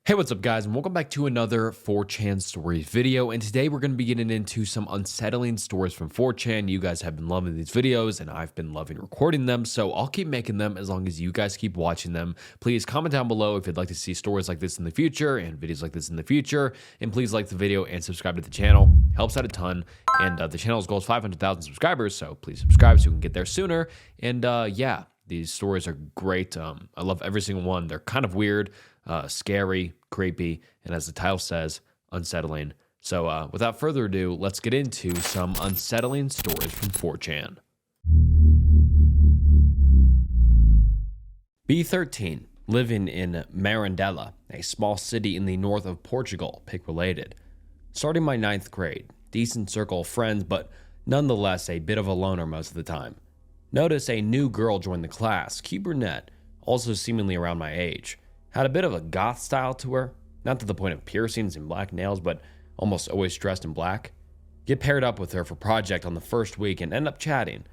Hey, what's up guys, and welcome back to another 4chan Stories video, and today we're going to be getting into some unsettling stories from 4chan. You guys have been loving these videos, and I've been loving recording them, so I'll keep making them as long as you guys keep watching them. Please comment down below if you'd like to see stories like this in the future, and videos like this in the future, and please like the video and subscribe to the channel. Helps out a ton, and the channel's goal is 500,000 subscribers, so please subscribe so we can get there sooner, and yeah. These stories are great. I love every single one. They're kind of weird, scary, creepy, and as the title says, unsettling. So without further ado, let's get into some unsettling stories from 4chan. B13, living in Mirandela, a small city in the north of Portugal, pick related. Starting my 9th grade, decent circle of friends, but nonetheless a bit of a loner most of the time. Notice a new girl joined the class, cute brunette, also seemingly around my age. Had a bit of a goth style to her, not to the point of piercings and black nails, but almost always dressed in black. Get paired up with her for project on the first week and end up chatting.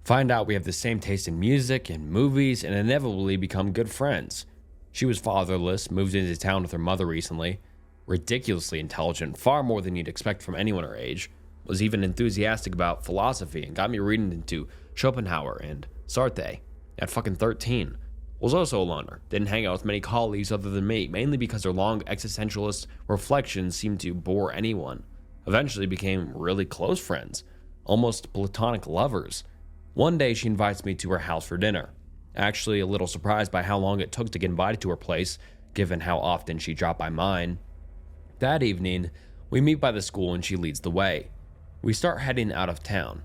Find out we have the same taste in music and movies and inevitably become good friends. She was fatherless, moved into town with her mother recently, ridiculously intelligent, far more than you'd expect from anyone her age, was even enthusiastic about philosophy and got me reading into Schopenhauer and Sartre at fucking 13. Was also a loner, didn't hang out with many colleagues other than me, mainly because her long existentialist reflections seemed to bore anyone. Eventually became really close friends, almost platonic lovers. One day she invites me to her house for dinner. Actually a little surprised by how long it took to get invited to her place, given how often she dropped by mine. That evening, we meet by the school and she leads the way. We start heading out of town.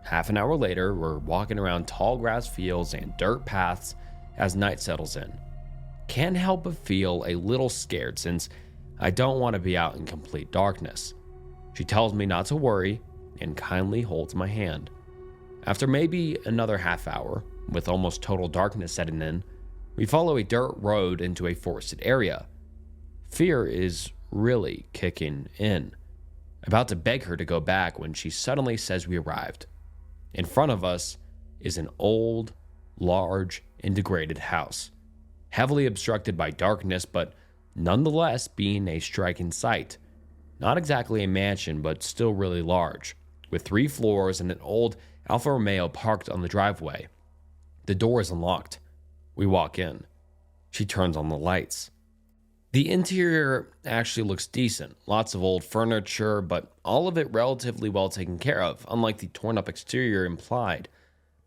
Half an hour later, we're walking around tall grass fields and dirt paths as night settles in. Can't help but feel a little scared since I don't want to be out in complete darkness. She tells me not to worry and kindly holds my hand. After maybe another half hour, with almost total darkness setting in, we follow a dirt road into a forested area. Fear is really kicking in. About to beg her to go back when she suddenly says we arrived. In front of us is an old, large, and degraded house, heavily obstructed by darkness, but nonetheless being a striking sight. Not exactly a mansion, but still really large, with 3 floors and an old Alfa Romeo parked on the driveway. The door is unlocked. We walk in. She turns on the lights. The interior actually looks decent, lots of old furniture, but all of it relatively well taken care of, unlike the torn up exterior implied.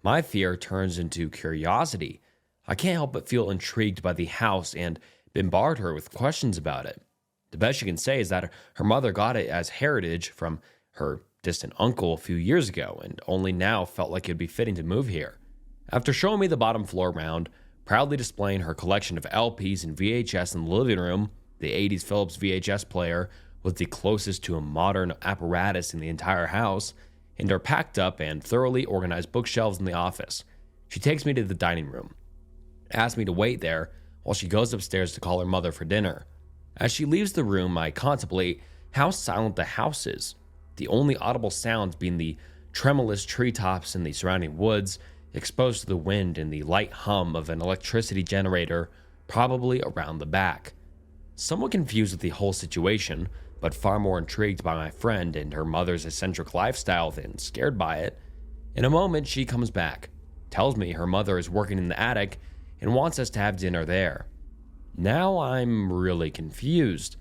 My fear turns into curiosity. I can't help but feel intrigued by the house and bombard her with questions about it. The best she can say is that her mother got it as heritage from her distant uncle a few years ago and only now felt like it would be fitting to move here. After showing me the bottom floor round, proudly displaying her collection of LPs and VHS in the living room, the 80s Philips VHS player was the closest to a modern apparatus in the entire house, and her packed up and thoroughly organized bookshelves in the office. She takes me to the dining room, asks me to wait there while she goes upstairs to call her mother for dinner. As she leaves the room, I contemplate how silent the house is, the only audible sounds being the tremulous treetops in the surrounding woods, exposed to the wind and the light hum of an electricity generator, probably around the back. Somewhat confused with the whole situation, but far more intrigued by my friend and her mother's eccentric lifestyle than scared by it. In a moment, she comes back, tells me her mother is working in the attic and wants us to have dinner there. Now I'm really confused.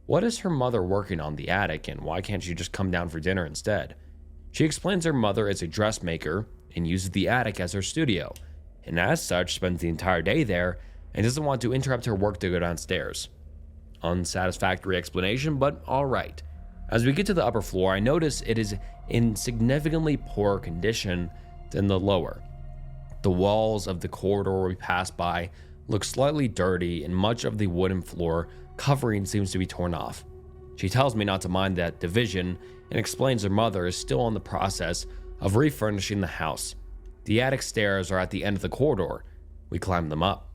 What is her mother working on the attic, and why can't she just come down for dinner instead? She explains her mother is a dressmaker and uses the attic as her studio, and as such spends the entire day there and doesn't want to interrupt her work to go downstairs. Unsatisfactory explanation, but alright. As we get to the upper floor, I notice it is in significantly poorer condition than the lower. The walls of the corridor we pass by look slightly dirty, and much of the wooden floor covering seems to be torn off. She tells me not to mind that division and explains her mother is still in the process of refurnishing the house. The attic stairs are at the end of the corridor. We climb them up.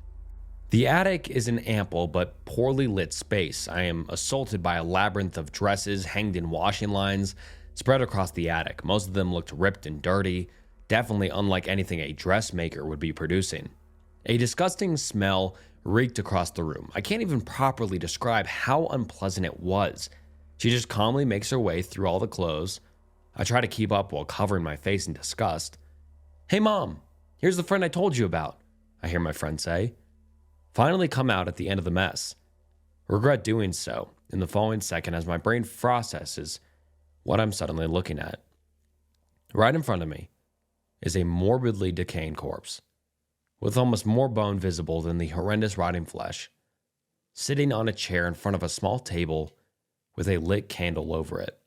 The attic is an ample but poorly lit space. I am assaulted by a labyrinth of dresses hanged in washing lines spread across the attic. Most of them looked ripped and dirty, definitely unlike anything a dressmaker would be producing. A disgusting smell reeked across the room. I can't even properly describe how unpleasant it was. She just calmly makes her way through all the clothes. I try to keep up while covering my face in disgust. "Hey mom, here's the friend I told you about," I hear my friend say. Finally come out at the end of the mess. Regret doing so in the following second as my brain processes what I'm suddenly looking at. Right in front of me is a morbidly decaying corpse, with almost more bone visible than the horrendous rotting flesh, sitting on a chair in front of a small table with a lit candle over it.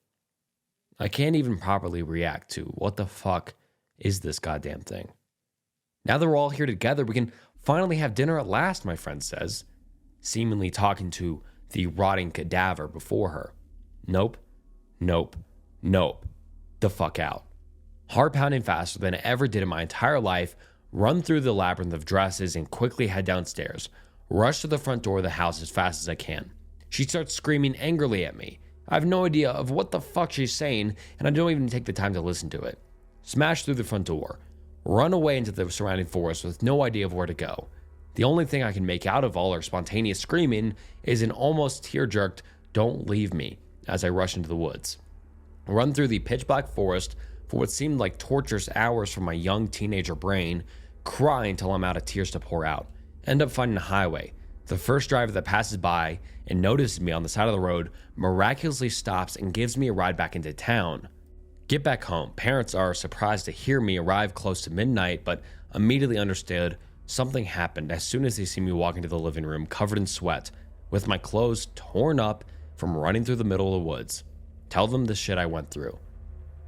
I can't even properly react to what the fuck is this goddamn thing. "Now that we're all here together, we can finally have dinner at last," my friend says, seemingly talking to the rotting cadaver before her. Nope, nope, nope. The fuck out. Heart pounding faster than I ever did in my entire life, run through the labyrinth of dresses and quickly head downstairs. Rush to the front door of the house as fast as I can. She starts screaming angrily at me. I have no idea of what the fuck she's saying, and I don't even take the time to listen to it. Smash through the front door. Run away into the surrounding forest with no idea of where to go. The only thing I can make out of all her spontaneous screaming is an almost tear-jerked "don't leave me" as I rush into the woods. Run through the pitch-black forest for what seemed like torturous hours for my young teenager brain, cry until I'm out of tears to pour out. End up finding a highway. The first driver that passes by and notices me on the side of the road miraculously stops and gives me a ride back into town. Get back home. Parents are surprised to hear me arrive close to midnight, but immediately understood something happened as soon as they see me walk into the living room covered in sweat, with my clothes torn up from running through the middle of the woods. Tell them the shit I went through.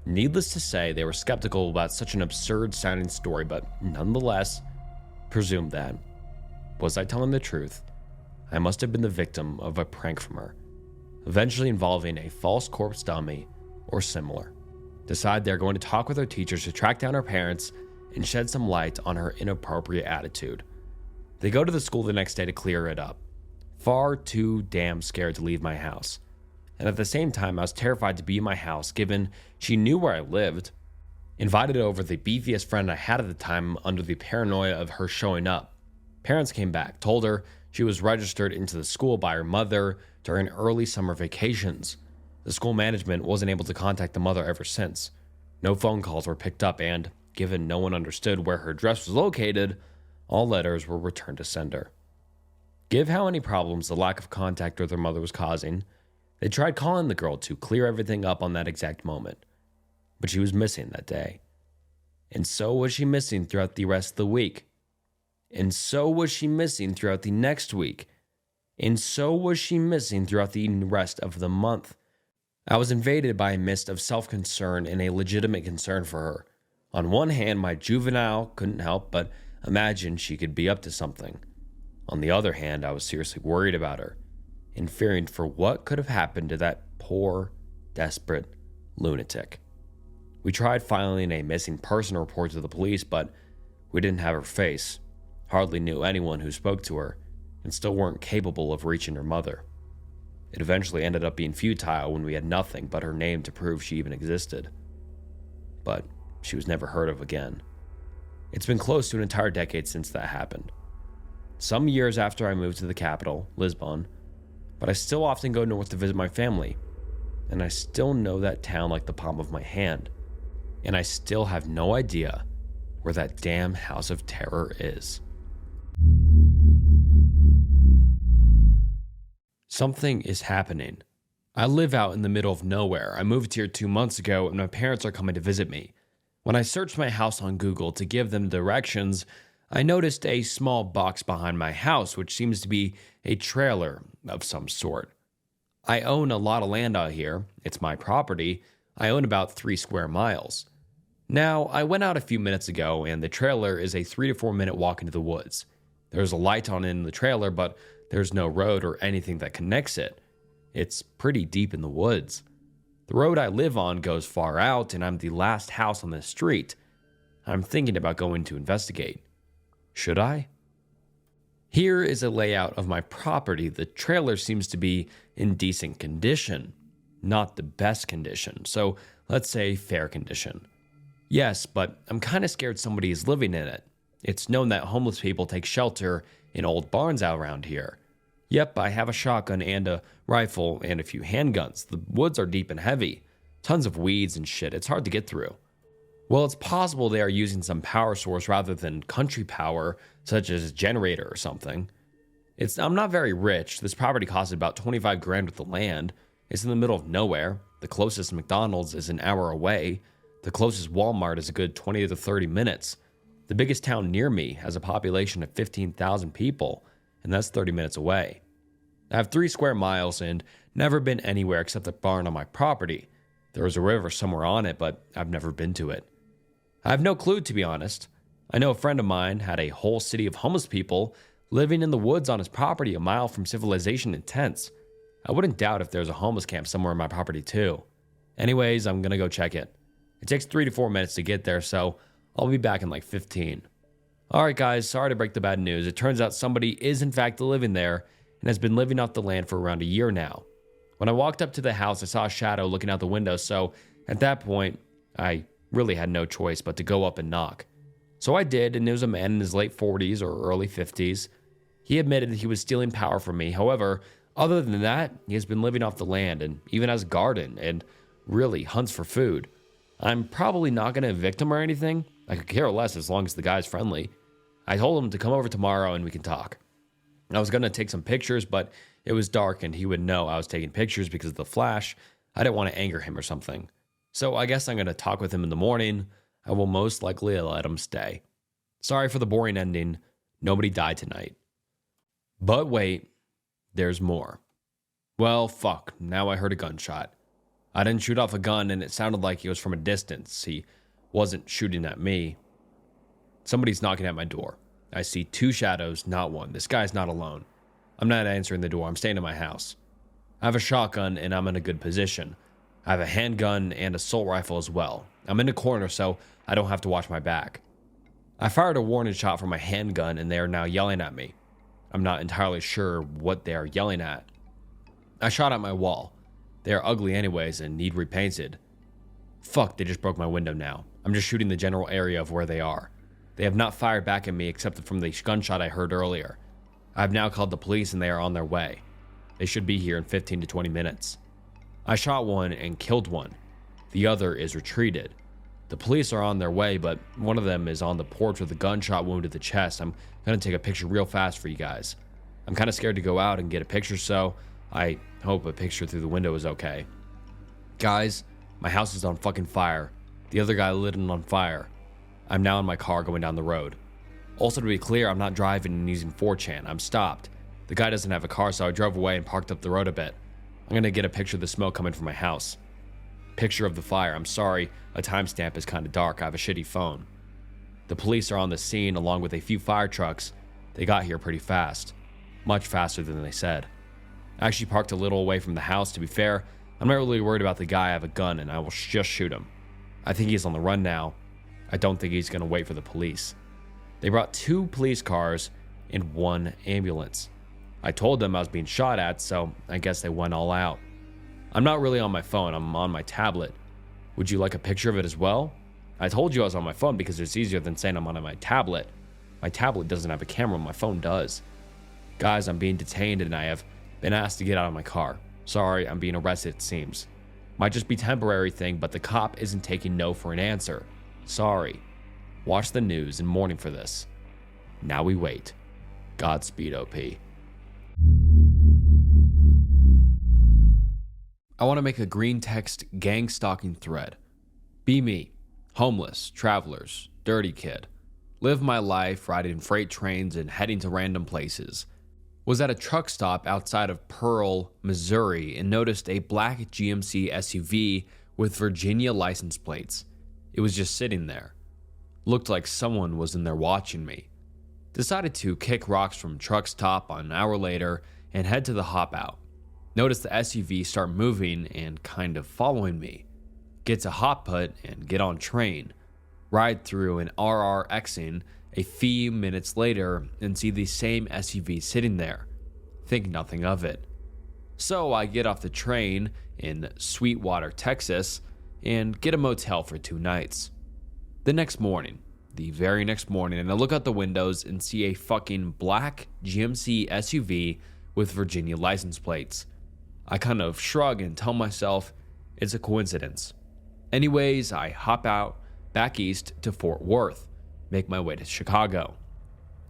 Needless to say, they were skeptical about such an absurd sounding story, but nonetheless, presumed that. Was I telling the truth? I must have been the victim of a prank from her, eventually involving a false corpse dummy or similar. Decide they're going to talk with her teachers to track down her parents and shed some light on her inappropriate attitude. They go to the school the next day to clear it up. Far too damn scared to leave my house. And at the same time, I was terrified to be in my house given she knew where I lived. Invited over the beefiest friend I had at the time under the paranoia of her showing up. Parents came back, told her she was registered into the school by her mother during early summer vacations. The school management wasn't able to contact the mother ever since. No phone calls were picked up, and given no one understood where her address was located, all letters were returned to sender. Give how many problems the lack of contact with her mother was causing, they tried calling the girl to clear everything up on that exact moment. But she was missing that day. And so was she missing throughout the rest of the week. And so was she missing throughout the next week. And so was she missing throughout the rest of the month. I was invaded by a mist of self-concern and a legitimate concern for her. On one hand, my juvenile couldn't help but imagine she could be up to something. On the other hand, I was seriously worried about her, and fearing for what could have happened to that poor, desperate lunatic. We tried filing a missing person report to the police, but we didn't have her face, hardly knew anyone who spoke to her, and still weren't capable of reaching her mother. It eventually ended up being futile when we had nothing but her name to prove she even existed. But she was never heard of again. It's been close to an entire decade since that happened. Some years after I moved to the capital, Lisbon, but I still often go north to visit my family, and I still know that town like the palm of my hand, and I still have no idea where that damn house of terror is. Something is happening. I live out in the middle of nowhere. I moved here 2 months ago, and my parents are coming to visit me. When I searched my house on Google to give them directions, I noticed a small box behind my house, which seems to be a trailer of some sort. I own a lot of land out here. It's my property. I own about 3 square miles. Now, I went out a few minutes ago, and the trailer is a 3 to 4 minute walk into the woods. There's a light on in the trailer, but there's no road or anything that connects it. It's pretty deep in the woods. The road I live on goes far out, and I'm the last house on this street. I'm thinking about going to investigate. Should I? Here is a layout of my property. The trailer seems to be in decent condition. Not the best condition, so let's say fair condition. Yes, but I'm kind of scared somebody is living in it. It's known that homeless people take shelter in old barns out around here. Yep, I have a shotgun and a rifle and a few handguns. The woods are deep and heavy. Tons of weeds and shit. It's hard to get through. Well, it's possible they are using some power source rather than country power, such as a generator or something. I'm not very rich. This property costed about 25 grand with the land. It's in the middle of nowhere. The closest McDonald's is an hour away. The closest Walmart is a good 20 to 30 minutes. The biggest town near me has a population of 15,000 people, and that's 30 minutes away. I have 3 square miles and never been anywhere except the barn on my property. There is a river somewhere on it, but I've never been to it. I have no clue, to be honest. I know a friend of mine had a whole city of homeless people living in the woods on his property a mile from civilization in tents. I wouldn't doubt if there's a homeless camp somewhere on my property too. Anyways, I'm gonna go check it. It takes 3 to 4 minutes to get there, so I'll be back in like 15. Alright guys, sorry to break the bad news. It turns out somebody is in fact living there and has been living off the land for around a year now. When I walked up to the house, I saw a shadow looking out the window, so at that point, I really had no choice but to go up and knock. So I did, and it was a man in his late 40s or early 50s. He admitted that he was stealing power from me. However, other than that, he has been living off the land and even has a garden and really hunts for food. I'm probably not going to evict him or anything. I could care less as long as the guy's friendly. I told him to come over tomorrow and we can talk. I was going to take some pictures, but it was dark and he would know I was taking pictures because of the flash. I didn't want to anger him or something. So I guess I'm going to talk with him in the morning. I will most likely let him stay. Sorry for the boring ending. Nobody died tonight. But wait, there's more. Well, fuck, now I heard a gunshot. I didn't shoot off a gun and it sounded like he was from a distance. He wasn't shooting at me. Somebody's knocking at my door. I see 2 shadows, not one. This guy's not alone. I'm not answering the door. I'm staying in my house. I have a shotgun and I'm in a good position. I have a handgun and assault rifle as well. I'm in a corner so I don't have to watch my back. I fired a warning shot from my handgun and they are now yelling at me. I'm not entirely sure what they are yelling at. I shot at my wall. They are ugly anyways and need repainted. Fuck, they just broke my window now. I'm just shooting the general area of where they are. They have not fired back at me except from the gunshot I heard earlier. I have now called the police and they are on their way. They should be here in 15 to 20 minutes. I shot one and killed one. The other is retreated. The police are on their way, but one of them is on the porch with a gunshot wound to the chest. I'm gonna take a picture real fast for you guys. I'm kind of scared to go out and get a picture, so I hope a picture through the window is okay. Guys, my house is on fucking fire. The other guy lit it on fire. I'm now in my car going down the road. Also, to be clear, I'm not driving and using 4chan. I'm stopped. The guy doesn't have a car, so I drove away and parked up the road a bit. I'm gonna get a picture of the smoke coming from my house. Picture of the fire. I'm sorry, a timestamp is kind of dark. I have a shitty phone. The police are on the scene along with a few fire trucks. They got here pretty fast. Much faster than they said. I actually parked a little away from the house. To be fair, I'm not really worried about the guy. I have a gun and I will just shoot him. I think he's on the run now. I don't think he's gonna wait for the police. They brought 2 police cars and 1 ambulance. I told them I was being shot at, so I guess they went all out. I'm not really on my phone, I'm on my tablet. Would you like a picture of it as well? I told you I was on my phone because it's easier than saying I'm on my tablet. My tablet doesn't have a camera, my phone does. Guys, I'm being detained and I have been asked to get out of my car. Sorry, I'm being arrested it seems. Might just be temporary thing, but the cop isn't taking no for an answer. Sorry. Watch the news and mourning for this. Now we wait. Godspeed, OP. I want to make a green text gang stalking thread. Be me. Homeless, travelers, dirty kid. Live my life riding freight trains and heading to random places. Was at a truck stop outside of Pearl, Missouri and noticed a black GMC SUV with Virginia license plates. It was just sitting there. Looked like someone was in there watching me. Decided to kick rocks from truck's top an hour later and head to the hop out. Noticed the SUV start moving and kind of following me. Get to hot put and get on train. Ride through an RRXing a few minutes later and see the same SUV sitting there. Think nothing of it. So I get off the train in Sweetwater, Texas and get a motel for 2 nights. The next morning, the very next morning and I look out the windows and see a fucking black GMC SUV with Virginia license plates. I kind of shrug and tell myself it's a coincidence. Anyways, I hop out back east to Fort Worth, make my way to Chicago.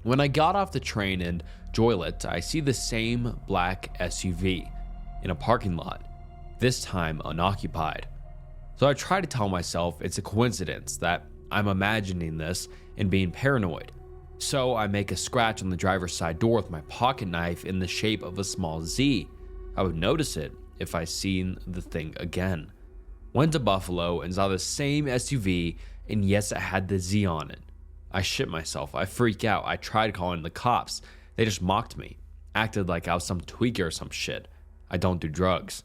When I got off the train in Joliet, I see the same black SUV in a parking lot, this time unoccupied. So I try to tell myself it's a coincidence, that I'm imagining this and being paranoid. So I make a scratch on the driver's side door with my pocket knife in the shape of a small Z. I would notice it if I seen the thing again. Went to Buffalo and saw the same SUV, and yes, it had the Z on it. I shit myself. I freak out. I tried calling the cops. They just mocked me. Acted like I was some tweaker or some shit. I don't do drugs.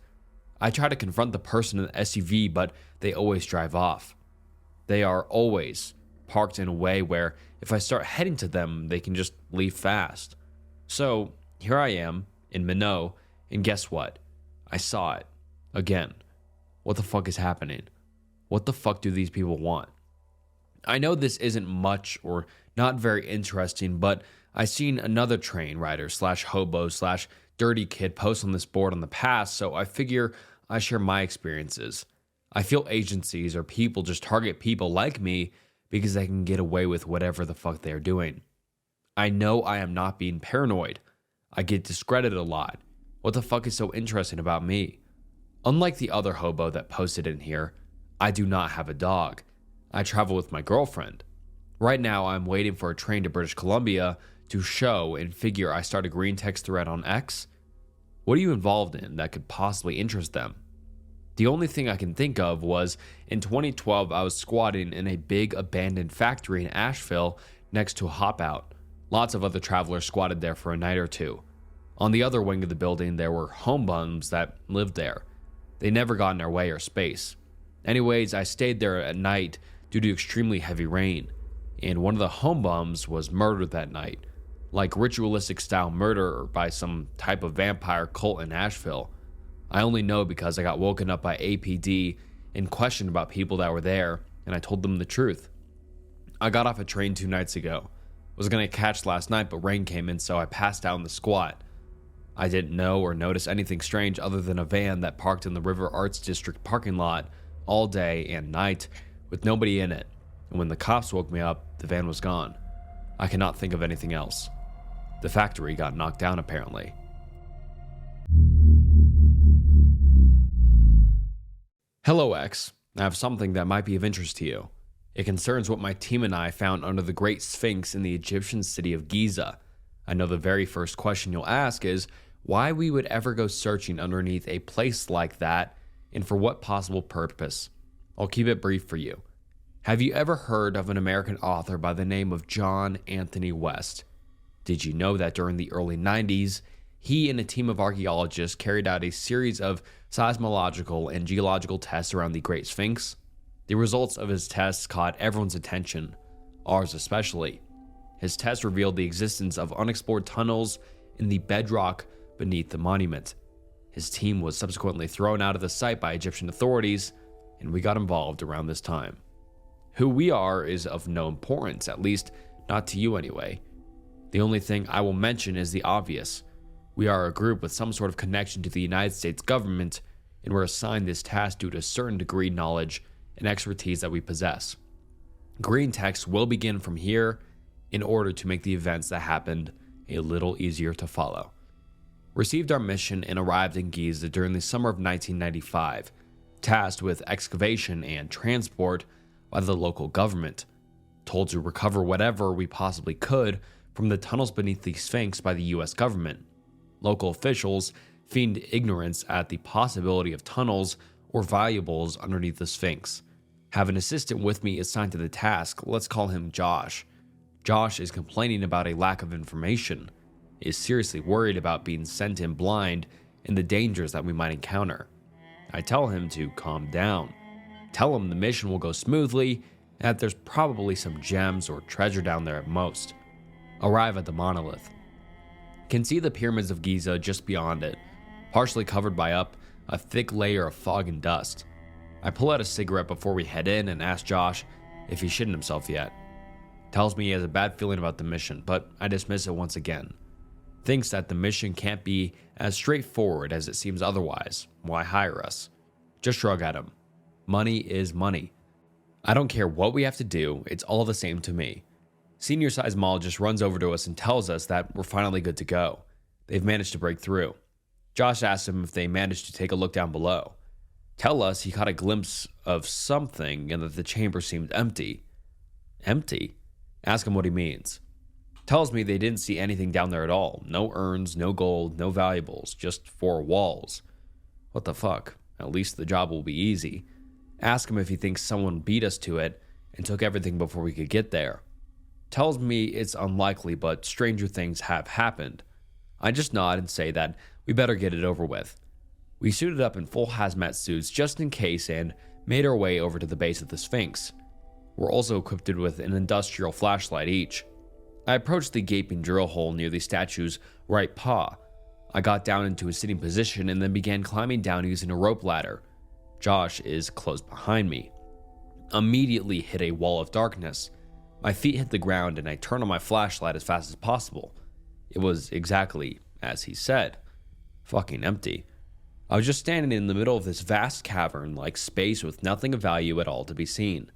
I try to confront the person in the SUV, but they always drive off. They are always parked in a way where if I start heading to them, they can just leave fast. So here I am in Minot, and guess what? I saw it. Again. What the fuck is happening? What the fuck do these people want? I know this isn't much or not very interesting, but I seen another train rider / hobo / dirty kid post on this board on the past, so I figure I share my experiences. I feel agencies or people just target people like me because they can get away with whatever the fuck they're doing. I know I am not being paranoid. I get discredited a lot. What the fuck is so interesting about me? Unlike the other hobo that posted in here, I do not have a dog. I travel with my girlfriend. Right now, I'm waiting for a train to British Columbia to show and figure I start a green text thread on X. What are you involved in that could possibly interest them? The only thing I can think of was in 2012, I was squatting in a big abandoned factory in Asheville next to a hop out. Lots of other travelers squatted there for a night or two. On the other wing of the building, there were home bums that lived there. They never got in our way or space. Anyways, I stayed there at night due to extremely heavy rain, and one of the home bums was murdered that night, like ritualistic style murder by some type of vampire cult in Asheville. I only know because I got woken up by APD and questioned about people that were there, and I told them the truth. I got off a train 2 nights ago. Was gonna catch last night, but rain came in, so I passed out in the squat. I didn't know or notice anything strange other than a van that parked in the River Arts District parking lot all day and night with nobody in it, and when the cops woke me up, the van was gone. I cannot think of anything else. The factory got knocked down apparently. Hello X, I have something that might be of interest to you. It concerns what my team and I found under the Great Sphinx in the Egyptian city of Giza. I know the very first question you'll ask is why we would ever go searching underneath a place like that and for what possible purpose. I'll keep it brief for you. Have you ever heard of an American author by the name of John Anthony West? Did you know that during the early 90s, he and a team of archaeologists carried out a series of seismological and geological tests around the Great Sphinx? The results of his tests caught everyone's attention, ours especially. His tests revealed the existence of unexplored tunnels in the bedrock beneath the monument. His team was subsequently thrown out of the site by Egyptian authorities, and we got involved around this time. Who we are is of no importance, at least not to you anyway. The only thing I will mention is the obvious. We are a group with some sort of connection to the United States government, and we're assigned this task due to a certain degree of knowledge and expertise that we possess. Green text will begin from here in order to make the events that happened a little easier to follow. Received our mission and arrived in Giza during the summer of 1995, tasked with excavation and transport by the local government, told to recover whatever we possibly could from the tunnels beneath the Sphinx by the US government. Local officials feigned ignorance at the possibility of tunnels or valuables underneath the Sphinx. Have an assistant with me assigned to the task, let's call him Josh. Josh is complaining about a lack of information, is seriously worried about being sent in blind and the dangers that we might encounter. I tell him to calm down, tell him the mission will go smoothly and that there's probably some gems or treasure down there at most. Arrive at the monolith. Can see the pyramids of Giza just beyond it, partially covered by a thick layer of fog and dust. I pull out a cigarette before we head in and ask Josh if he's shitting himself yet. Tells me he has a bad feeling about the mission, but I dismiss it once again. Thinks that the mission can't be as straightforward as it seems otherwise. Why hire us? Just shrug at him. Money is money. I don't care what we have to do, it's all the same to me. Senior seismologist runs over to us and tells us that we're finally good to go. They've managed to break through. Josh asks him if they managed to take a look down below. Tell us he caught a glimpse of something and that the chamber seemed empty. Empty? Ask him what he means. Tells me they didn't see anything down there at all. No urns, no gold, no valuables, just 4 walls. What the fuck? At least the job will be easy. Ask him if he thinks someone beat us to it and took everything before we could get there. Tells me it's unlikely, but stranger things have happened. I just nod and say that we better get it over with. We suited up in full hazmat suits just in case and made our way over to the base of the Sphinx. We're also equipped with an industrial flashlight each. I approached the gaping drill hole near the statue's right paw. I got down into a sitting position and then began climbing down using a rope ladder. Josh is close behind me. Immediately hit a wall of darkness. My feet hit the ground and I turned on my flashlight as fast as possible. It was exactly as he said. Fucking empty. I was just standing in the middle of this vast cavern-like space with nothing of value at all to be seen.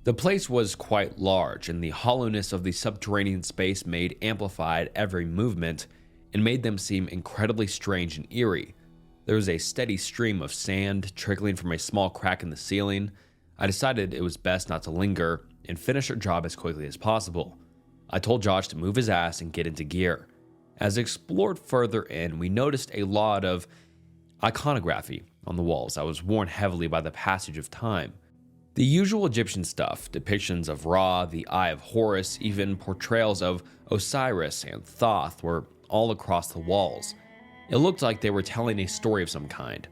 The place was quite large, and the hollowness of the subterranean space amplified every movement and made them seem incredibly strange and eerie. There was a steady stream of sand trickling from a small crack in the ceiling. I decided it was best not to linger and finish our job as quickly as possible. I told Josh to move his ass and get into gear. As I explored further in, we noticed a lot of iconography on the walls that was worn heavily by the passage of time. The usual Egyptian stuff, depictions of Ra, the Eye of Horus, even portrayals of Osiris and Thoth were all across the walls. It looked like they were telling a story of some kind.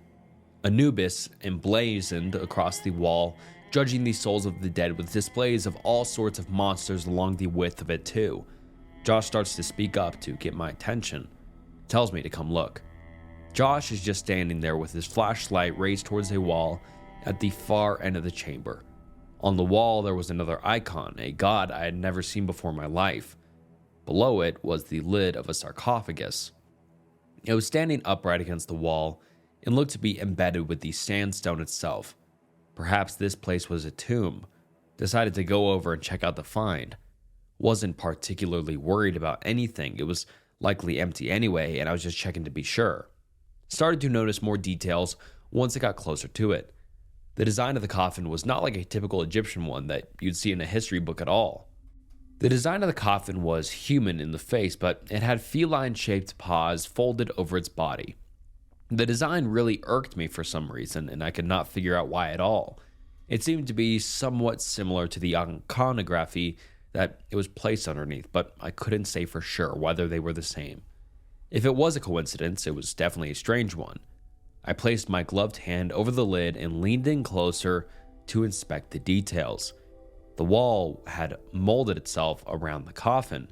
Anubis emblazoned across the wall, judging the souls of the dead with displays of all sorts of monsters along the width of it too. Josh starts to speak up to get my attention. Tells me to come look. Josh is just standing there with his flashlight raised towards a wall at the far end of the chamber. On the wall there was another icon, a god I had never seen before in my life. Below it was the lid of a sarcophagus. It was standing upright against the wall and looked to be embedded with the sandstone itself. Perhaps this place was a tomb. Decided to go over and check out the find. Wasn't particularly worried about anything. It was likely empty anyway, and I was just checking to be sure. Started to notice more details once I got closer to it. The design of the coffin was not like a typical Egyptian one that you'd see in a history book at all. The design of the coffin was human in the face, but it had feline-shaped paws folded over its body. The design really irked me for some reason, and I could not figure out why at all. It seemed to be somewhat similar to the iconography that it was placed underneath, but I couldn't say for sure whether they were the same. If it was a coincidence, it was definitely a strange one. I placed my gloved hand over the lid and leaned in closer to inspect the details. The wall had molded itself around the coffin.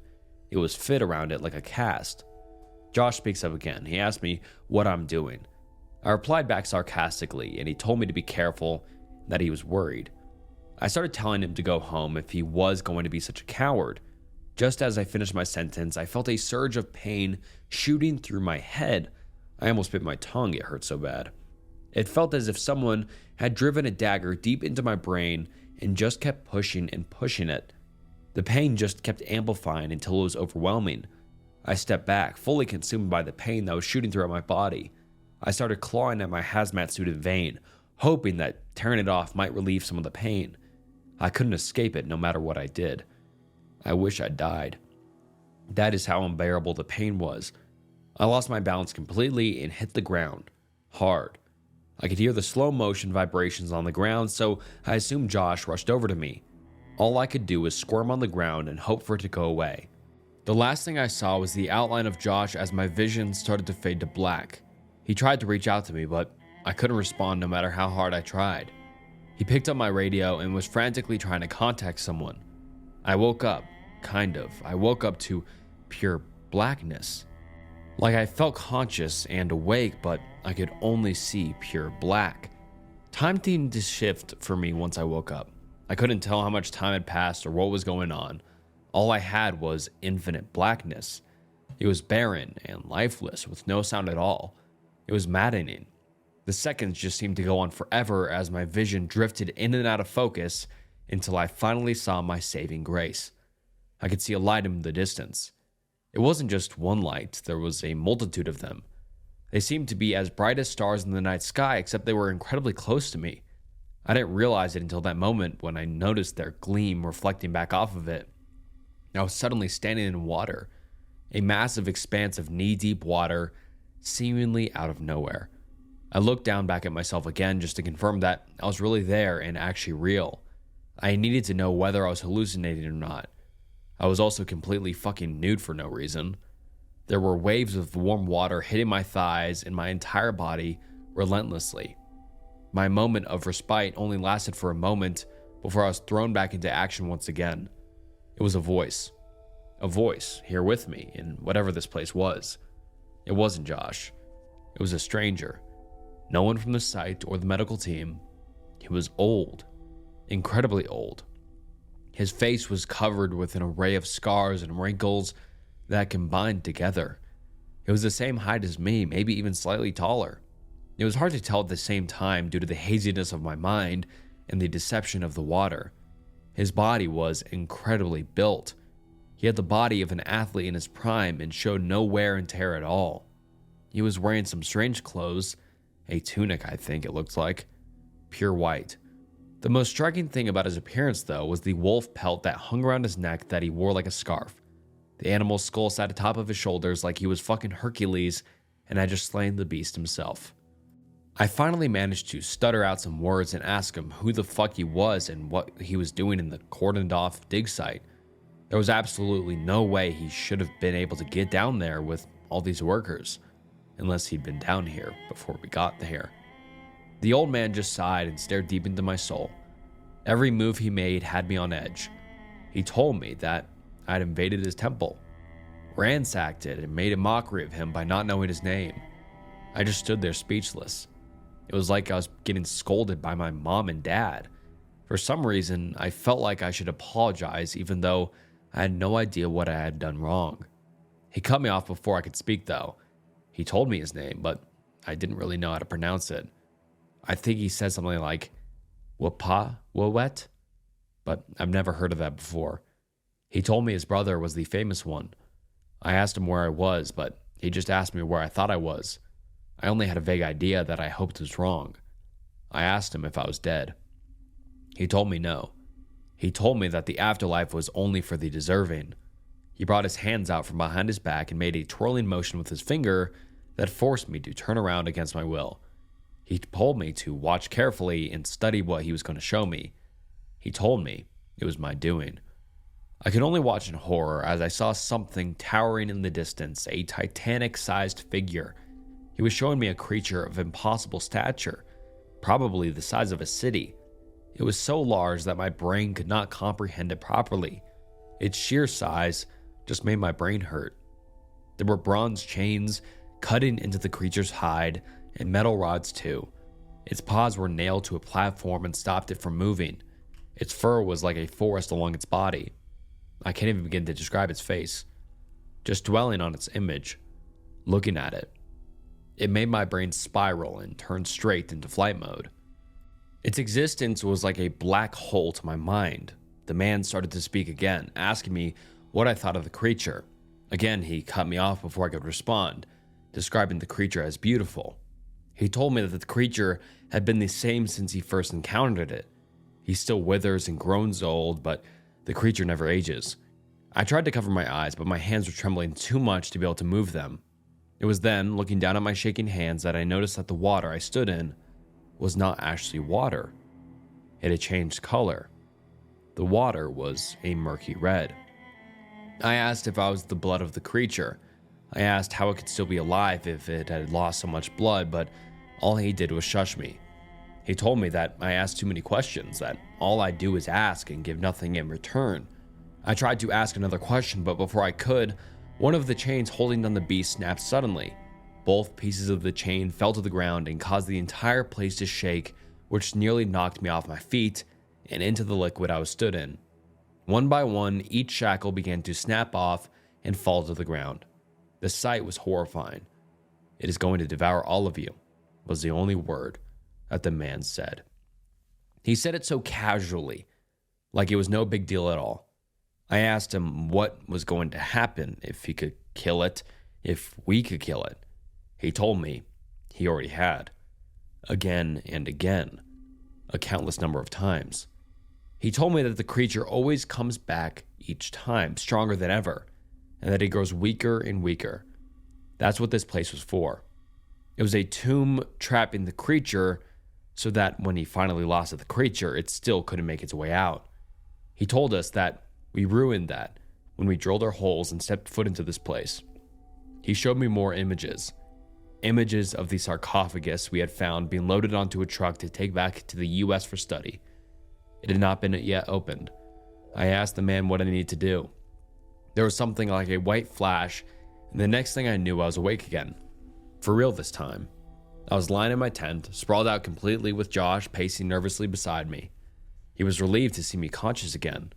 It was fit around it like a cast. Josh speaks up again. He asked me what I'm doing. I replied back sarcastically, and he told me to be careful, that he was worried. I started telling him to go home if he was going to be such a coward. Just as I finished my sentence, I felt a surge of pain shooting through my head. I almost bit my tongue, it hurt so bad. It felt as if someone had driven a dagger deep into my brain and just kept pushing and pushing it. The pain just kept amplifying until it was overwhelming. I stepped back, fully consumed by the pain that was shooting throughout my body. I started clawing at my hazmat suit in vain, hoping that tearing it off might relieve some of the pain. I couldn't escape it no matter what I did. I wish I died. That is how unbearable the pain was. I lost my balance completely and hit the ground. Hard. I could hear the slow motion vibrations on the ground, so I assumed Josh rushed over to me. All I could do was squirm on the ground and hope for it to go away. The last thing I saw was the outline of Josh as my vision started to fade to black. He tried to reach out to me, but I couldn't respond no matter how hard I tried. He picked up my radio and was frantically trying to contact someone. I woke up, I woke up to pure blackness. Like I felt conscious and awake, but I could only see pure black. Time seemed to shift for me once I woke up. I couldn't tell how much time had passed or what was going on. All I had was infinite blackness. It was barren and lifeless with no sound at all. It was maddening. The seconds just seemed to go on forever as my vision drifted in and out of focus until I finally saw my saving grace. I could see a light in the distance. It wasn't just one light, there was a multitude of them. They seemed to be as bright as stars in the night sky, except they were incredibly close to me. I didn't realize it until that moment when I noticed their gleam reflecting back off of it. I was suddenly standing in water, a massive expanse of knee-deep water, seemingly out of nowhere. I looked down back at myself again just to confirm that I was really there and actually real. I needed to know whether I was hallucinating or not. I was also completely fucking nude for no reason. There were waves of warm water hitting my thighs and my entire body relentlessly. My moment of respite only lasted for a moment before I was thrown back into action once again. It was a voice here with me in whatever this place was. It wasn't Josh. It was a stranger. No one from the site or the medical team. He was old, incredibly old. His face was covered with an array of scars and wrinkles that combined together. It was the same height as me, maybe even slightly taller. It was hard to tell at the same time due to the haziness of my mind and the deception of the water. His body was incredibly built. He had the body of an athlete in his prime and showed no wear and tear at all. He was wearing some strange clothes, a tunic I think it looked like, pure white. The most striking thing about his appearance though was the wolf pelt that hung around his neck that he wore like a scarf. The animal's skull sat atop of his shoulders like he was fucking Hercules and had just slain the beast himself. I finally managed to stutter out some words and ask him who the fuck he was and what he was doing in the cordoned off dig site. There was absolutely no way he should have been able to get down there with all these workers, unless he'd been down here before we got here. The old man just sighed and stared deep into my soul. Every move he made had me on edge. He told me that I'd invaded his temple, ransacked it, and made a mockery of him by not knowing his name. I just stood there speechless. It was like I was getting scolded by my mom and dad. For some reason, I felt like I should apologize even though I had no idea what I had done wrong. He cut me off before I could speak though. He told me his name, but I didn't really know how to pronounce it. I think he said something like, Wapa Wawet? But I've never heard of that before. He told me his brother was the famous one. I asked him where I was, but he just asked me where I thought I was. I only had a vague idea that I hoped was wrong. I asked him if I was dead. He told me no. He told me that the afterlife was only for the deserving. He brought his hands out from behind his back and made a twirling motion with his finger that forced me to turn around against my will. He told me to watch carefully and study what he was going to show me. He told me it was my doing. I could only watch in horror as I saw something towering in the distance, a Titanic-sized figure. He was showing me a creature of impossible stature, probably the size of a city. It was so large that my brain could not comprehend it properly. Its sheer size just made my brain hurt. There were bronze chains cutting into the creature's hide, and metal rods too. Its paws were nailed to a platform and stopped it from moving. Its fur was like a forest along its body. I can't even begin to describe its face. Just dwelling on its image, looking at it, it made my brain spiral and turn straight into flight mode. Its existence was like a black hole to my mind. The man started to speak again, asking me what I thought of the creature. Again, he cut me off before I could respond, describing the creature as beautiful. He told me that the creature had been the same since he first encountered it. He still withers and grows old, but the creature never ages. I tried to cover my eyes, but my hands were trembling too much to be able to move them. It was then, looking down at my shaking hands, that I noticed that the water I stood in was not actually water. It had changed color. The water was a murky red. I asked if I was the blood of the creature. I asked how it could still be alive if it had lost so much blood, but all he did was shush me. He told me that I asked too many questions, that all I do is ask and give nothing in return. I tried to ask another question, but before I could, one of the chains holding down the beast snapped suddenly. Both pieces of the chain fell to the ground and caused the entire place to shake, which nearly knocked me off my feet and into the liquid I was stood in. One by one, each shackle began to snap off and fall to the ground. The sight was horrifying. "It is going to devour all of you," was the only word that the man said. He said it so casually, like it was no big deal at all. I asked him what was going to happen, if he could kill it, if we could kill it. He told me he already had. Again and again. A countless number of times. He told me that the creature always comes back each time, stronger than ever, and that it grows weaker and weaker. That's what this place was for. It was a tomb trapping the creature so that when he finally lost the creature, it still couldn't make its way out. He told us that we ruined that when we drilled our holes and stepped foot into this place. He showed me more images. Images of the sarcophagus we had found being loaded onto a truck to take back to the US for study. It had not been yet opened. I asked the man what I needed to do. There was something like a white flash, and the next thing I knew, I was awake again. For real this time. I was lying in my tent, sprawled out completely with Josh pacing nervously beside me. He was relieved to see me conscious again.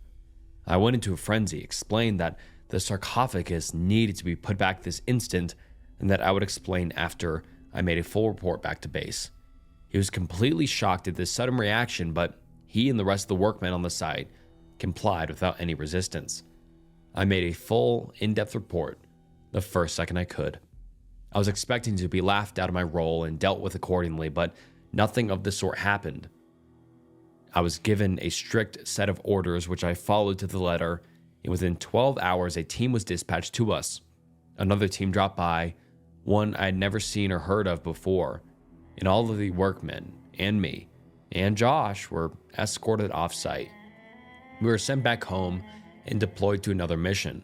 I went into a frenzy, explained that the sarcophagus needed to be put back this instant, and that I would explain after I made a full report back to base. He was completely shocked at this sudden reaction, but he and the rest of the workmen on the site complied without any resistance. I made a full, in-depth report the first second I could. I was expecting to be laughed out of my role and dealt with accordingly, but nothing of the sort happened. I was given a strict set of orders which I followed to the letter, and within 12 hours a team was dispatched to us. Another team dropped by, one I had never seen or heard of before, and all of the workmen, and me, and Josh were escorted off-site. We were sent back home and deployed to another mission,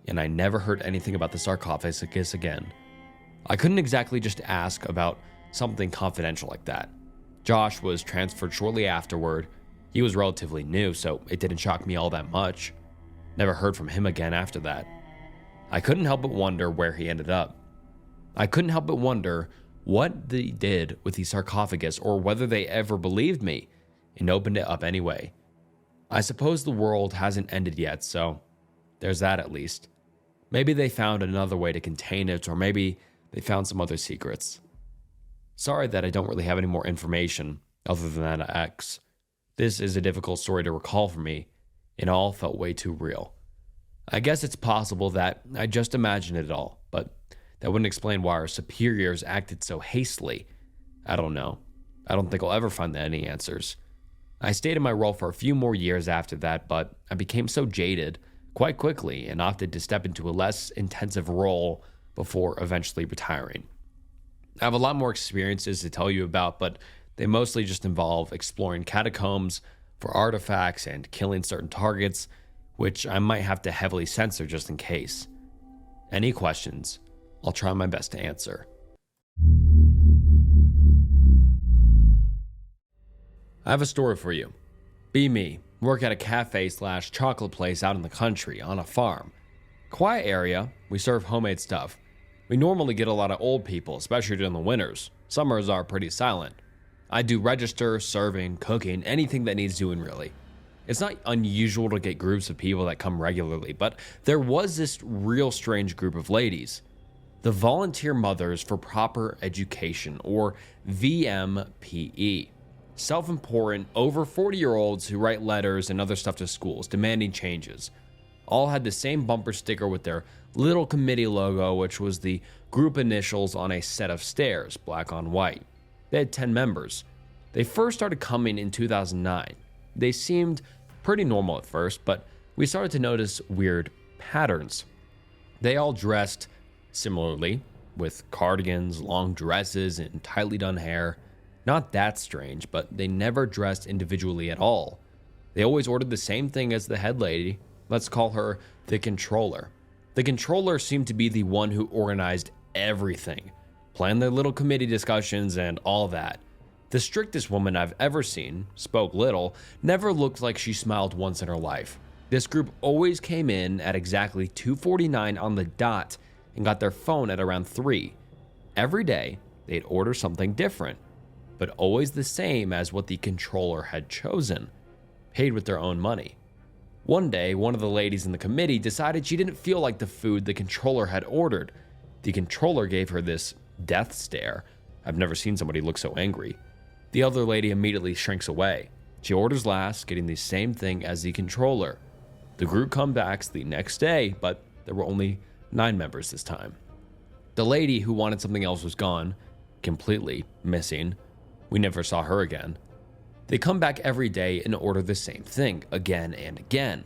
and I never heard anything about the sarcophagus again. I couldn't exactly just ask about something confidential like that. Josh was transferred shortly afterward. He was relatively new, so it didn't shock me all that much. Never heard from him again after that. I couldn't help but wonder where he ended up. I couldn't help but wonder what they did with the sarcophagus, or whether they ever believed me and opened it up anyway. I suppose the world hasn't ended yet, so there's that at least. Maybe they found another way to contain it, or maybe they found some other secrets. Sorry that I don't really have any more information other than that X. This is a difficult story to recall for me, and all felt way too real. I guess it's possible that I just imagined it all, but that wouldn't explain why our superiors acted so hastily. I don't know. I don't think I'll ever find any answers. I stayed in my role for a few more years after that, but I became so jaded quite quickly and opted to step into a less intensive role before eventually retiring. I have a lot more experiences to tell you about, but they mostly just involve exploring catacombs for artifacts and killing certain targets, which I might have to heavily censor just in case. Any questions? I'll try my best to answer. I have a story for you. Be me. Work at a cafe/chocolate place out in the country on a farm. Quiet area. We serve homemade stuff. We normally get a lot of old people, especially during the winters. Summers are pretty silent. I do register, serving, cooking, anything that needs doing really. It's not unusual to get groups of people that come regularly, but there was this real strange group of ladies. The Volunteer Mothers for Proper Education, or VMPE. Self-important, over 40-year-olds who write letters and other stuff to schools demanding changes. All had the same bumper sticker with their little committee logo, which was the group initials on a set of stairs, black on white. They had 10 members. They first started coming in 2009. They seemed pretty normal at first, but we started to notice weird patterns. They all dressed similarly, with cardigans, long dresses, and tightly done hair. Not that strange, but they never dressed individually at all. They always ordered the same thing as the head lady. Let's call her the controller. The controller seemed to be the one who organized everything, planned their little committee discussions and all that. The strictest woman I've ever seen, spoke little, never looked like she smiled once in her life. This group always came in at exactly 2:49 on the dot and got their phone at around 3. Every day, they'd order something different, but always the same as what the controller had chosen, paid with their own money. One day, one of the ladies in the committee decided she didn't feel like the food the controller had ordered. The controller gave her this death stare. I've never seen somebody look so angry. The other lady immediately shrinks away. She orders last, getting the same thing as the controller. The group comes back the next day, but there were only 9 members this time. The lady who wanted something else was gone, completely missing. We never saw her again. They come back every day and order the same thing again and again.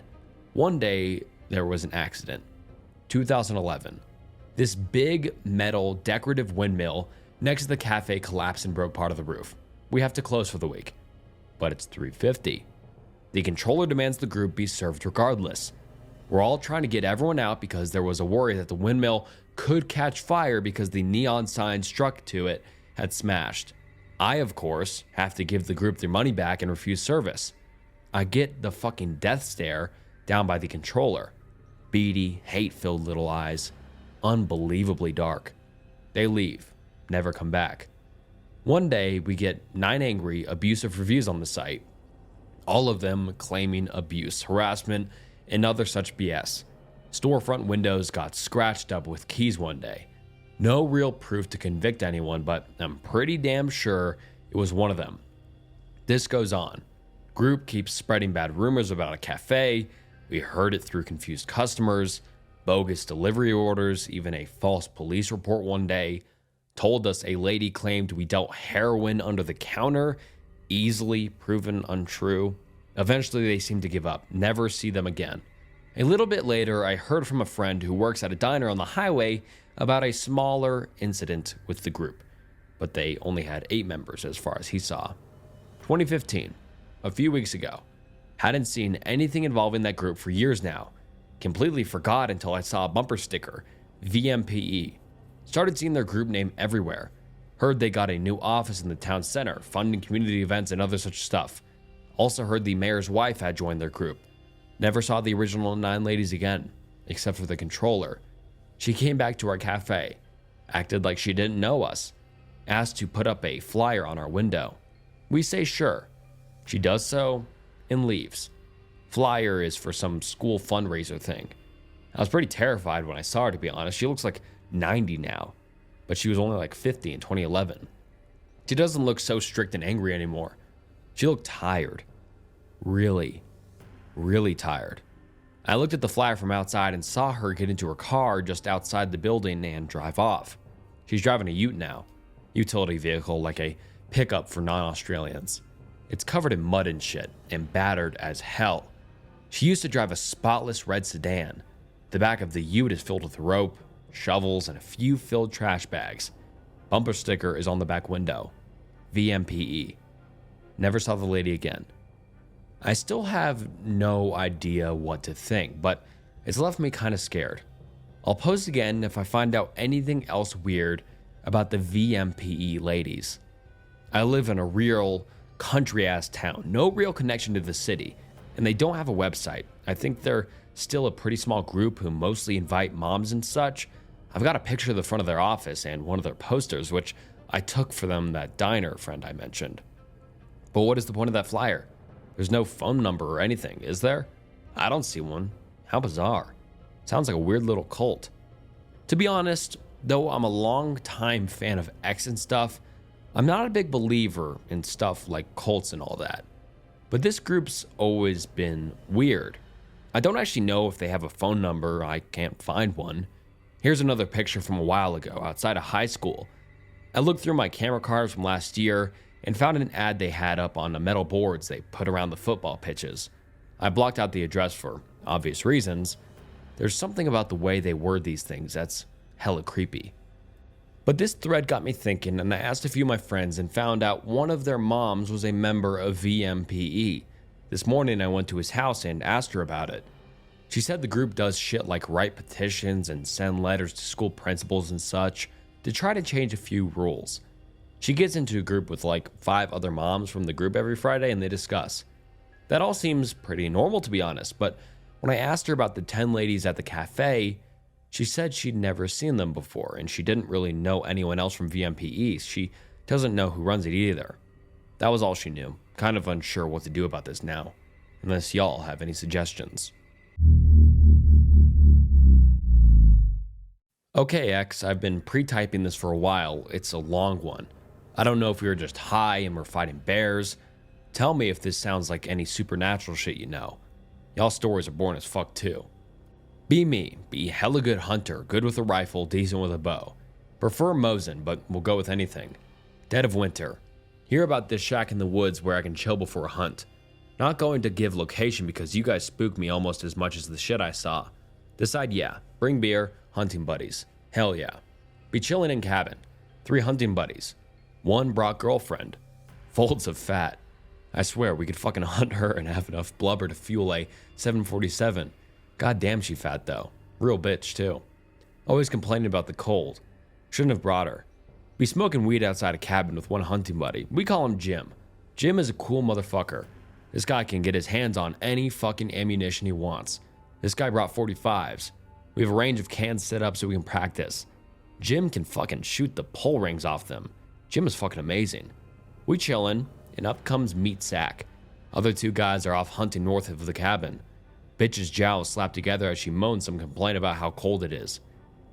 One day, there was an accident. 2011. This big metal decorative windmill next to the cafe collapsed and broke part of the roof. We have to close for the week. But it's 3:50. The controller demands the group be served regardless. We're all trying to get everyone out because there was a worry that the windmill could catch fire because the neon sign struck to it had smashed. I, of course, have to give the group their money back and refuse service. I get the fucking death stare down by the controller. Beady, hate-filled little eyes. Unbelievably dark. They leave, never come back. One day, we get 9 angry, abusive reviews on the site. All of them claiming abuse, harassment, and other such BS. Storefront windows got scratched up with keys one day. No real proof to convict anyone, but I'm pretty damn sure it was one of them. This goes on. Group keeps spreading bad rumors about a cafe. We heard it through confused customers, bogus delivery orders, even a false police report one day. Told us a lady claimed we dealt heroin under the counter, easily proven untrue. Eventually they seemed to give up, never see them again. A little bit later, I heard from a friend who works at a diner on the highway about a smaller incident with the group, but they only had 8 members as far as he saw. 2015, a few weeks ago. Hadn't seen anything involving that group for years now. Completely forgot until I saw a bumper sticker, VMPE. Started seeing their group name everywhere. Heard they got a new office in the town center, funding community events and other such stuff. Also heard the mayor's wife had joined their group. Never saw the original 9 ladies again, except for the controller. She came back to our cafe, acted like she didn't know us, asked to put up a flyer on our window. We say sure. She does so and leaves. Flyer is for some school fundraiser thing. I was pretty terrified when I saw her, to be honest. She looks like 90 now, but she was only like 50 in 2011. She doesn't look so strict and angry anymore. She looked tired. Really tired. I looked at the flyer from outside and saw her get into her car just outside the building and drive off. She's driving a ute now. Utility vehicle like a pickup for non-Australians. It's covered in mud and shit and battered as hell. She used to drive a spotless red sedan. The back of the ute is filled with rope, shovels, and a few filled trash bags. Bumper sticker is on the back window. VMPE. Never saw the lady again. I still have no idea what to think, but it's left me kind of scared. I'll post again if I find out anything else weird about the VMPE ladies. I live in a real country-ass town, no real connection to the city, and they don't have a website. I think they're still a pretty small group who mostly invite moms and such. I've got a picture of the front of their office and one of their posters, which I took for them that diner friend I mentioned. But what is the point of that flyer? There's no phone number or anything, is there? I don't see one. How bizarre. Sounds like a weird little cult. To be honest, though I'm a long-time fan of X and stuff, I'm not a big believer in stuff like cults and all that. But this group's always been weird. I don't actually know if they have a phone number. I can't find one. Here's another picture from a while ago outside of high school. I looked through my camera cards from last year and found an ad they had up on the metal boards they put around the football pitches. I blocked out the address for obvious reasons. There's something about the way they word these things that's hella creepy. But this thread got me thinking, and I asked a few of my friends and found out one of their moms was a member of VMPE. This morning I went to his house and asked her about it. She said the group does shit like write petitions and send letters to school principals and such to try to change a few rules. She gets into a group with like 5 other moms from the group every Friday and they discuss. That all seems pretty normal, to be honest, but when I asked her about the 10 ladies at the cafe, she said she'd never seen them before and she didn't really know anyone else from VMPE. She doesn't know who runs it either. That was all she knew. Kind of unsure what to do about this now. unless y'all have any suggestions. Okay, X, I've been pre-typing this for a while. It's a long one. I don't know if we were just high and we're fighting bears. Tell me if this sounds like any supernatural shit you know. Y'all stories are boring as fuck too. Be me, be hella good hunter, good with a rifle, decent with a bow. Prefer Mosin, but we'll go with anything. Dead of winter. Hear about this shack in the woods where I can chill before a hunt. Not going to give location because you guys spook me almost as much as the shit I saw. Decide yeah, bring beer, hunting buddies. Hell yeah. Be chilling in cabin. 3 hunting buddies. 1 brought girlfriend. Folds of fat. I swear we could fucking hunt her and have enough blubber to fuel a 747. God damn she fat though. Real bitch too. Always complaining about the cold. Shouldn't have brought her. Be smoking weed outside a cabin with 1 hunting buddy. We call him Jim. Jim is a cool motherfucker. This guy can get his hands on any fucking ammunition he wants. This guy brought 45s. We have a range of cans set up so we can practice. Jim can fucking shoot the pull rings off them. Jim is fucking amazing. We chillin', and up comes Meat Sack. Other 2 guys are off hunting north of the cabin. Bitch's jowls slap together as she moans some complaint about how cold it is.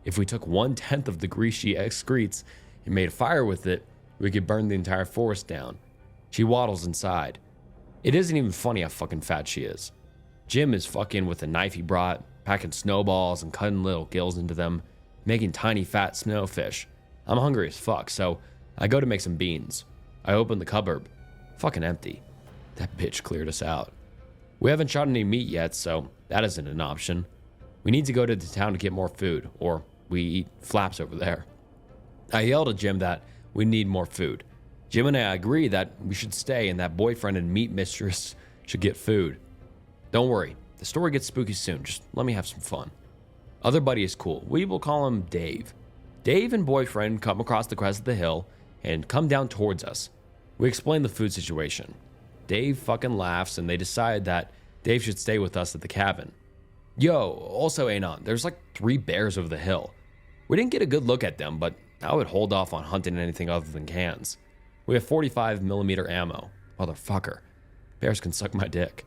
If we took 1/10 of the grease she excretes and made a fire with it, we could burn the entire forest down. She waddles inside. It isn't even funny how fucking fat she is. Jim is fucking with a knife he brought, packing snowballs and cutting little gills into them, making tiny fat snowfish. I'm hungry as fuck, so I go to make some beans. I open the cupboard. Fucking empty. That bitch cleared us out. We haven't shot any meat yet, so that isn't an option. We need to go to the town to get more food, or we eat flaps over there. I yelled at Jim that we need more food. Jim and I agree that we should stay and that boyfriend and meat mistress should get food. Don't worry, the story gets spooky soon, just let me have some fun. Other buddy is cool. We will call him Dave. Dave and boyfriend come across the crest of the hill and come down towards us. We explain the food situation. Dave fucking laughs and they decide that Dave should stay with us at the cabin. Yo, also Anon, there's like 3 bears over the hill. We didn't get a good look at them, but I would hold off on hunting anything other than cans. We have 45mm ammo. Motherfucker. Bears can suck my dick.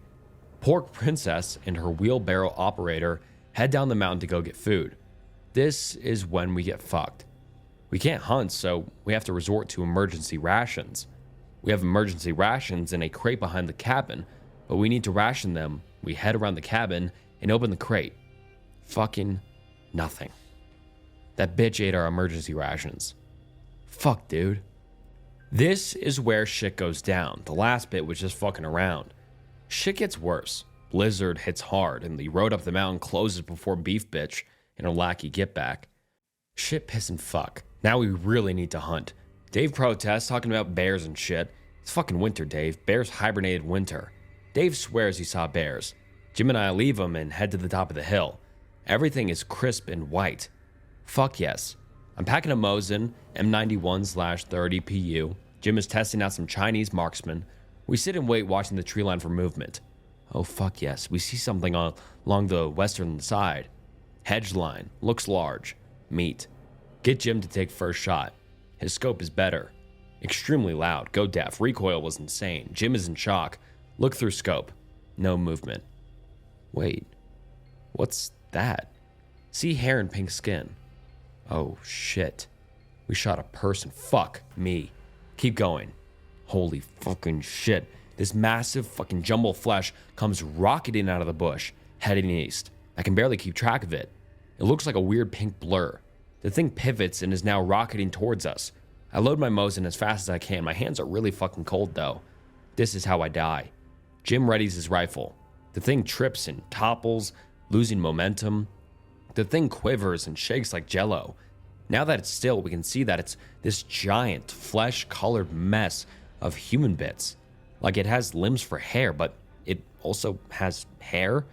Pork Princess and her wheelbarrow operator head down the mountain to go get food. This is when we get fucked. We can't hunt, so we have to resort to emergency rations. We have emergency rations in a crate behind the cabin, but we need to ration them. We head around the cabin and open the crate. Fucking nothing. That bitch ate our emergency rations. Fuck, dude. This is where shit goes down. The last bit was just fucking around. Shit gets worse. Blizzard hits hard, and the road up the mountain closes before Beef Bitch and her lackey get back. Shit, piss, and fuck. Now we really need to hunt. Dave protests, talking about bears and shit. It's fucking winter, Dave. Bears hibernated winter. Dave swears he saw bears. Jim and I leave him and head to the top of the hill. Everything is crisp and white. Fuck yes. I'm packing a Mosin, M91/30 PU. Jim is testing out some Chinese marksman. We sit and wait, watching the tree line for movement. Oh fuck yes, we see something along the western side. Hedge line, looks large. Meat. Get Jim to take first shot. His scope is better. Extremely loud, go deaf, recoil was insane. Jim is in shock. Look through scope. No movement. Wait, what's that? See hair and pink skin. Oh shit. We shot a person. Fuck me. Keep going. Holy fucking shit. This massive fucking jumble of flesh comes rocketing out of the bush, heading east. I can barely keep track of it. It looks like a weird pink blur. The thing pivots and is now rocketing towards us. I load my Mosin as fast as I can. My hands are really fucking cold though. This is how I die. Jim readies his rifle. The thing trips and topples, losing momentum. The thing quivers and shakes like jello. Now that it's still, we can see that it's this giant, flesh-colored mess of human bits. Like it has limbs for hair, but it also has hair.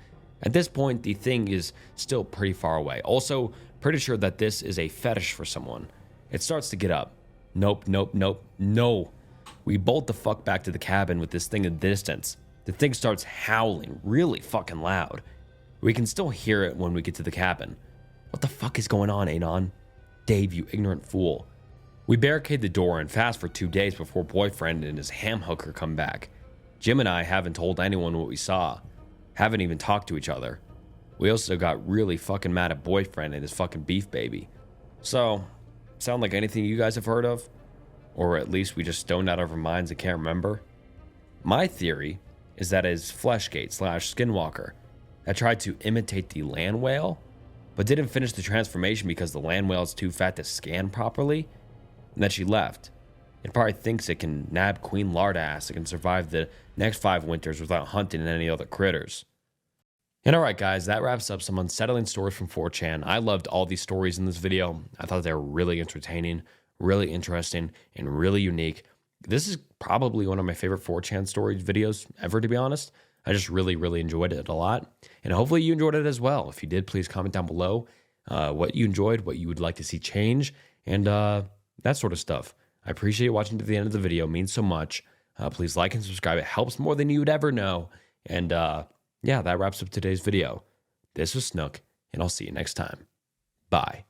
At this point, the thing is still pretty far away. Also, pretty sure that this is a fetish for someone. It starts to get up. Nope, nope, nope, no. We bolt the fuck back to the cabin with this thing in the distance. The thing starts howling really fucking loud. We can still hear it when we get to the cabin. What the fuck is going on, Anon? Dave, you ignorant fool. We barricade the door and fast for 2 days before boyfriend and his ham hooker come back. Jim and I haven't told anyone what we saw, haven't even talked to each other. We also got really fucking mad at boyfriend and his fucking beef baby. So, sound like anything you guys have heard of? Or at least we just stoned out of our minds and can't remember? My theory is that it's Fleshgate / Skinwalker that tried to imitate the land whale, but didn't finish the transformation because the land whale is too fat to scan properly, and that she left. It probably thinks it can nab Queen Lardass and can survive the next 5 winters without hunting any other critters. And alright guys, that wraps up some unsettling stories from 4chan. I loved all these stories in this video. I thought they were really entertaining, really interesting, and really unique. This is probably one of my favorite 4chan stories videos ever, to be honest. I just really enjoyed it a lot. And hopefully you enjoyed it as well. If you did, please comment down below what you enjoyed, what you would like to see change, and that sort of stuff. I appreciate watching to the end of the video. It means so much. Please like and subscribe. It helps more than you would ever know. And yeah, that wraps up today's video. This was Snook, and I'll see you next time. Bye.